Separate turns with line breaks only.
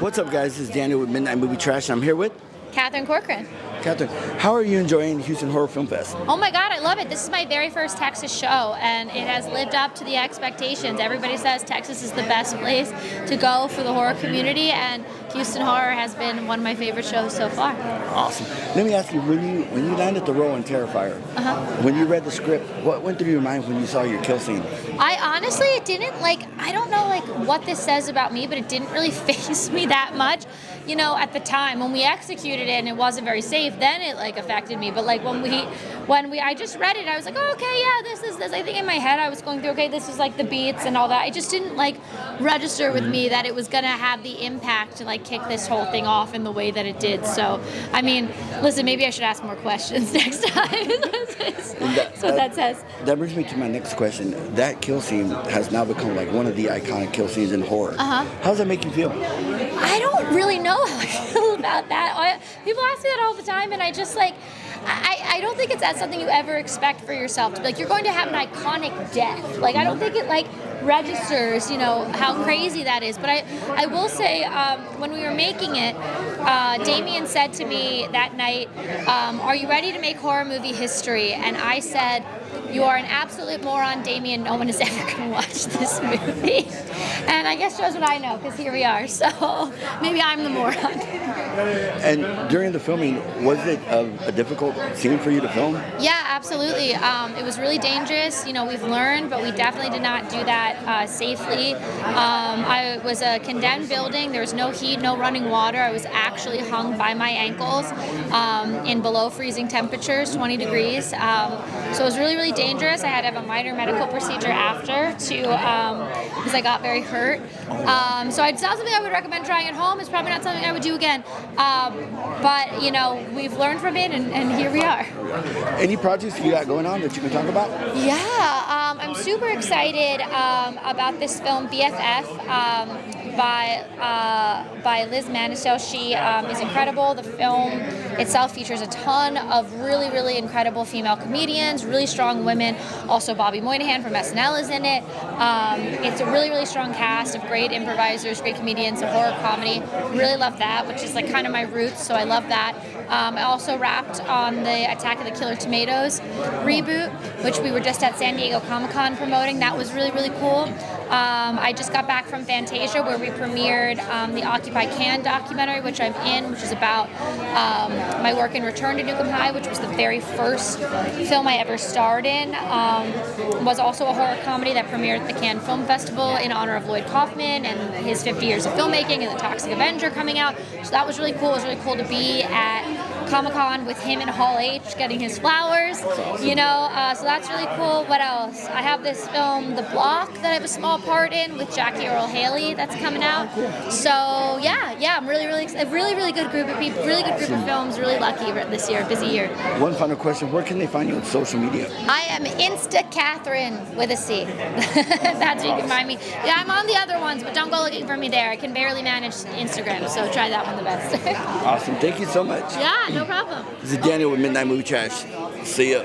What's up, guys? This is Daniel with Midnight Movie Trash, and I'm here with
Catherine Corcoran.
Catherine. How are you enjoying Houston Horror Film Fest?
Oh my God, I love it. This is my very first Texas show, and it has lived up to the expectations. Everybody says Texas is the best place to go for the horror community, and Houston Horror has been one of my favorite shows so far.
Awesome. Let me ask you, when you landed the role in Terrifier, when you read the script, what went through your mind when you saw your kill scene?
It didn't I don't know what this says about me, but it didn't really faze me that much. You know, at the time when we executed it and it wasn't very safe, then it affected me. But I just read it, I was like, oh, okay, yeah, this is this. I think in my head I was going through, okay, this is the beats and all that. It just didn't register with me that it was gonna have the impact to kick this whole thing off in the way that it did. So, I mean, listen, maybe I should ask more questions next time. That's what that says.
That brings me to my next question. That kill scene has now become one of the iconic kill scenes in horror. How does that make you feel?
I don't really know how I feel about that. People ask me that all the time, and I just I don't think that's something you ever expect for yourself to be you're going to have an iconic death. I don't think it registers, how crazy that is. But I will say, when we were making it, Damien said to me that night, are you ready to make horror movie history? And I said, you are an absolute moron, Damien. No one is ever going to watch this movie. And I guess shows what I know, because here we are. So maybe I'm the moron.
And during the filming, was it a difficult scene for you to film?
Yeah, absolutely. It was really dangerous. We've learned, but we definitely did not do that safely. I was a condemned building. There was no heat, no running water. I was actually hung by my ankles in below freezing temperatures, 20 degrees. So it was really, really dangerous. I had to have a minor medical procedure after because I got very hurt. So it's not something I would recommend trying at home. It's probably not something I would do again. But we've learned from it, and here we are.
Any projects you got going on that you can talk about?
Yeah, I'm super excited about this film, BFF, by Liz Manistel. She is incredible. The film itself features a ton of really, really incredible female comedians, really strong women. Also, Bobby Moynihan from SNL is in it. It's a really, really strong cast of great improvisers, great comedians, a horror comedy. Really love that, which is kind of my roots, so I love that. I also wrapped on the Attack of the Killer Tomatoes reboot, which we were just at San Diego Comic-Con promoting. That was really, really cool. I just got back from Fantasia, where we premiered the Occupy Can documentary, which I'm in, which is about my work in Return to Nukem High, which was the very first film I ever starred in. Was also a horror comedy that premiered at the Cannes Film Festival in honor of Lloyd Kaufman and his 50 years of filmmaking and the Toxic Avenger coming out. So that was really cool. It was really cool to be at Comic-Con with him in Hall H getting his flowers, so that's really cool. What else? I have this film, The Block, that I have a small part in with Jackie Earle Haley that's coming out. So yeah, I'm really, really excited. A really, really good group of people, really good group of films. Really lucky this year, busy year.
One final question: where can they find you on social media?
I am Insta Catherine with a C. That's where you can find me. Yeah, I'm on the other ones, but don't go looking for me there. I can barely manage Instagram, so try that one the best.
Awesome. Thank you so much.
Yeah, no problem.
This is Daniel with Midnight Movie Trash. See ya.